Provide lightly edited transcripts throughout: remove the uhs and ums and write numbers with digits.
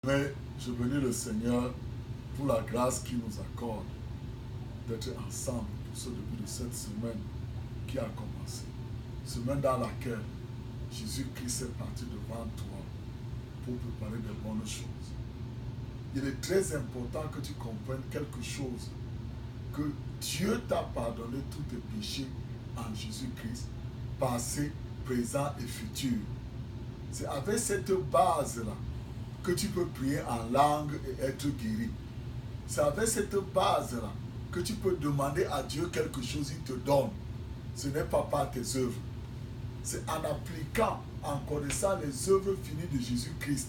Mais je bénis le Seigneur pour la grâce qu'il nous accorde d'être ensemble pour ce début de cette semaine qui a commencé. Semaine dans laquelle Jésus-Christ est parti devant toi pour préparer de bonnes choses. Il est très important que tu comprennes quelque chose, que Dieu t'a pardonné tous tes péchés en Jésus-Christ, passé, présent et futur. C'est avec cette base-là que tu peux prier en langue et être guéri. C'est avec cette base-là que tu peux demander à Dieu quelque chose, il te donne. Ce n'est pas par tes œuvres. C'est en appliquant, en connaissant les œuvres finies de Jésus-Christ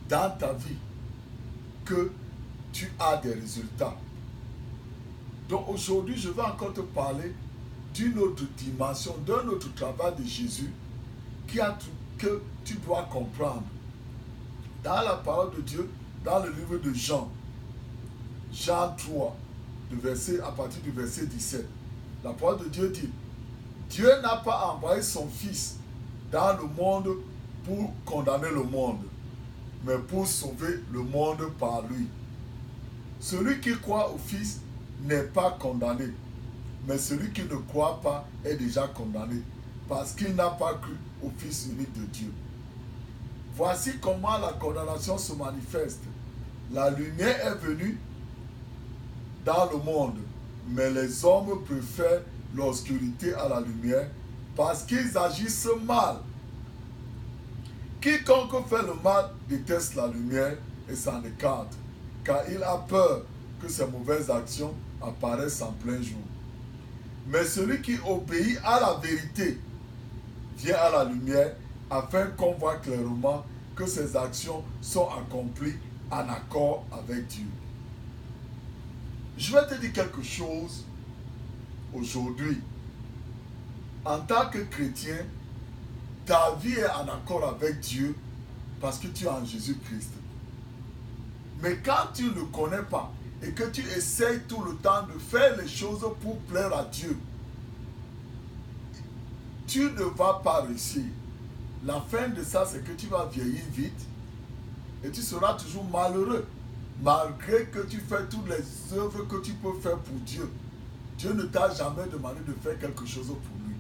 dans ta vie que tu as des résultats. Donc aujourd'hui, je vais encore te parler d'une autre dimension, d'un autre travail de Jésus que tu dois comprendre. Dans la parole de Dieu, dans le livre de Jean, Jean 3, à partir du verset 17, la parole de Dieu dit, Dieu n'a pas envoyé son Fils dans le monde pour condamner le monde, mais pour sauver le monde par lui. Celui qui croit au Fils n'est pas condamné, mais celui qui ne croit pas est déjà condamné, parce qu'il n'a pas cru au Fils unique de Dieu. Voici comment la condamnation se manifeste. La lumière est venue dans le monde, mais les hommes préfèrent l'obscurité à la lumière parce qu'ils agissent mal. Quiconque fait le mal déteste la lumière et s'en écarte, car il a peur que ses mauvaises actions apparaissent en plein jour. Mais celui qui obéit à la vérité vient à la lumière afin qu'on voit clairement que ses actions sont accomplies en accord avec Dieu. Je vais te dire quelque chose aujourd'hui. En tant que chrétien, ta vie est en accord avec Dieu parce que tu es en Jésus-Christ. Mais quand tu ne le connais pas et que tu essayes tout le temps de faire les choses pour plaire à Dieu, tu ne vas pas réussir. La fin de ça, c'est que tu vas vieillir vite et tu seras toujours malheureux. Malgré que tu fais toutes les œuvres que tu peux faire pour Dieu, Dieu ne t'a jamais demandé de faire quelque chose pour lui.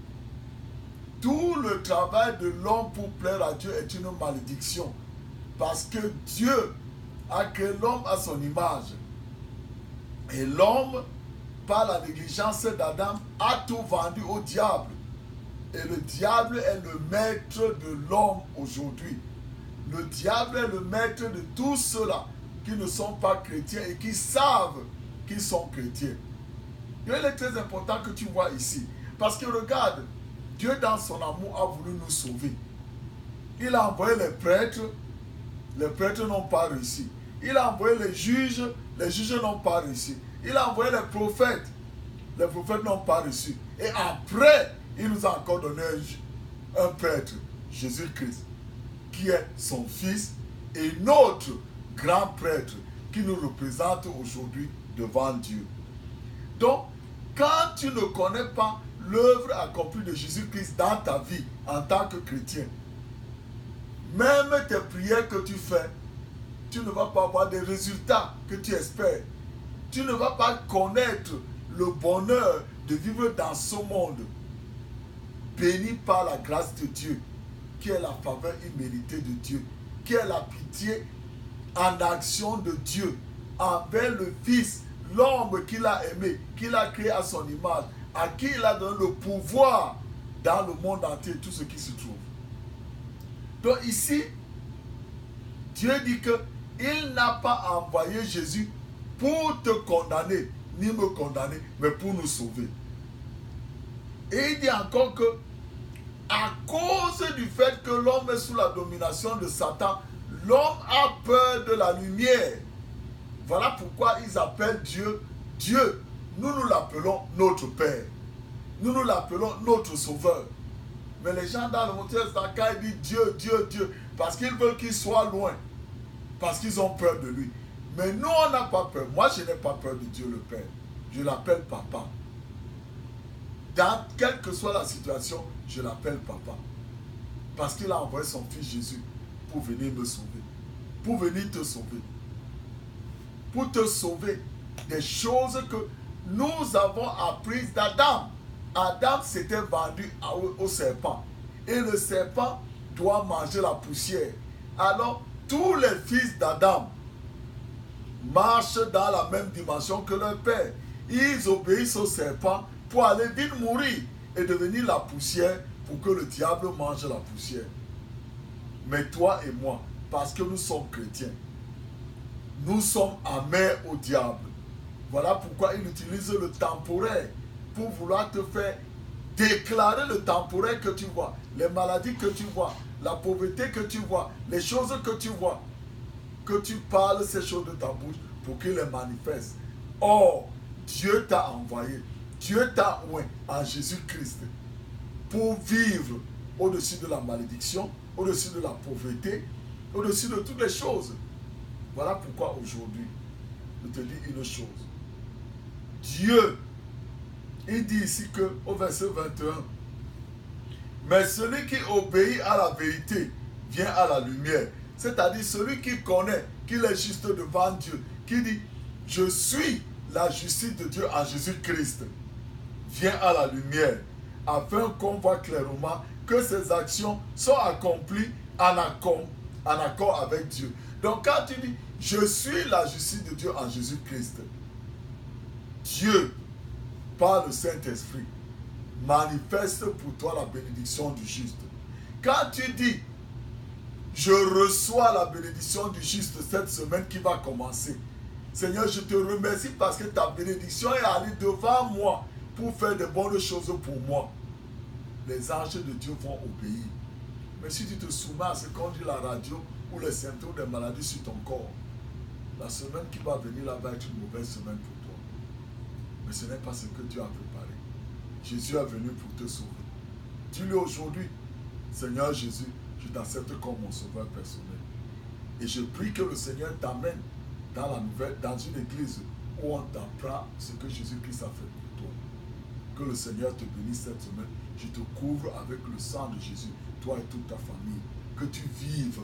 Tout le travail de l'homme pour plaire à Dieu est une malédiction. Parce que Dieu a créé l'homme à son image. Et l'homme, par la négligence d'Adam, a tout vendu au diable. Et le diable est le maître de l'homme aujourd'hui. Le diable est le maître de tous ceux-là qui ne sont pas chrétiens et qui savent qu'ils sont chrétiens. Il est très important que tu vois ici. Parce que regarde, Dieu dans son amour a voulu nous sauver. Il a envoyé les prêtres n'ont pas réussi. Il a envoyé les juges n'ont pas réussi. Il a envoyé les prophètes n'ont pas réussi. Et après, il nous a encore donné un prêtre, Jésus-Christ, qui est son Fils et notre grand prêtre qui nous représente aujourd'hui devant Dieu. Donc, quand tu ne connais pas l'œuvre accomplie de Jésus-Christ dans ta vie en tant que chrétien, même tes prières que tu fais, tu ne vas pas avoir des résultats que tu espères. Tu ne vas pas connaître le bonheur de vivre dans ce monde béni par la grâce de Dieu, qui est la faveur imméritée de Dieu, qui est la pitié en action de Dieu envers le Fils, l'homme qu'il a aimé, qu'il a créé à son image, à qui il a donné le pouvoir dans le monde entier, tout ce qui se trouve. Donc ici, Dieu dit qu'il n'a pas envoyé Jésus pour te condamner, ni me condamner, mais pour nous sauver. Et il dit encore que, à cause du fait que l'homme est sous la domination de Satan, l'homme a peur de la lumière. Voilà pourquoi ils appellent Dieu, Dieu. Nous l'appelons notre Père. Nous l'appelons notre Sauveur. Mais les gens dans le monde, quand ils disent Dieu, Dieu, Dieu, parce qu'ils veulent qu'il soit loin. Parce qu'ils ont peur de lui. Mais nous, on n'a pas peur. Moi, je n'ai pas peur de Dieu le Père. Je l'appelle Papa. Dans quelle que soit la situation, je l'appelle Papa. Parce qu'il a envoyé son Fils Jésus pour venir me sauver. pour venir te sauver. Pour te sauver des choses que nous avons apprises d'Adam. Adam s'était vendu au serpent. Et le serpent doit manger la poussière. Alors, tous les fils d'Adam marchent dans la même dimension que leur père. Ils obéissent au serpent pour aller vite mourir et devenir la poussière pour que le diable mange la poussière. Mais toi et moi, parce que nous sommes chrétiens, nous sommes amers au diable. Voilà pourquoi il utilise le temporaire pour vouloir te faire déclarer le temporaire que tu vois, les maladies que tu vois, la pauvreté que tu vois, les choses que tu vois, que tu parles ces choses de ta bouche pour qu'il les manifeste. Or, Dieu t'a envoyé, Dieu t'a oint en Jésus-Christ pour vivre au-dessus de la malédiction, au-dessus de la pauvreté, au-dessus de toutes les choses. Voilà pourquoi aujourd'hui, je te dis une chose. Dieu, il dit ici que au verset 21, mais celui qui obéit à la vérité vient à la lumière. C'est-à-dire celui qui connaît qu'il est juste devant Dieu, qui dit, je suis la justice de Dieu en Jésus-Christ, vient à la lumière, afin qu'on voit clairement que ses actions sont accomplies en accord avec Dieu. Donc quand tu dis, je suis la justice de Dieu en Jésus-Christ, Dieu, par le Saint-Esprit, manifeste pour toi la bénédiction du juste. Quand tu dis, je reçois la bénédiction du juste cette semaine qui va commencer, Seigneur, je te remercie parce que ta bénédiction est allée devant moi pour faire de bonnes choses pour moi. Les anges de Dieu vont obéir. Mais si tu te soumets à ce qu'on dit à la radio ou les symptômes des maladies sur ton corps, la semaine qui va venir là va être une mauvaise semaine pour toi. Mais ce n'est pas ce que Dieu a préparé. Jésus est venu pour te sauver. Dis-lui aujourd'hui, Seigneur Jésus, je t'accepte comme mon sauveur personnel. Et je prie que le Seigneur t'amène dans une église où on t'apprend ce que Jésus-Christ a fait pour toi. Que le Seigneur te bénisse cette semaine. Je te couvre avec le sang de Jésus, toi et toute ta famille. Que tu vives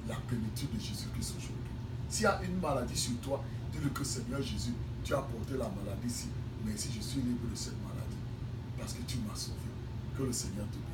la plénitude de Jésus-Christ aujourd'hui. S'il y a une maladie sur toi, dis-le que Seigneur Jésus, tu as porté la maladie ici. Mais si je suis libre de cette maladie, parce que tu m'as sauvé. Que le Seigneur te bénisse.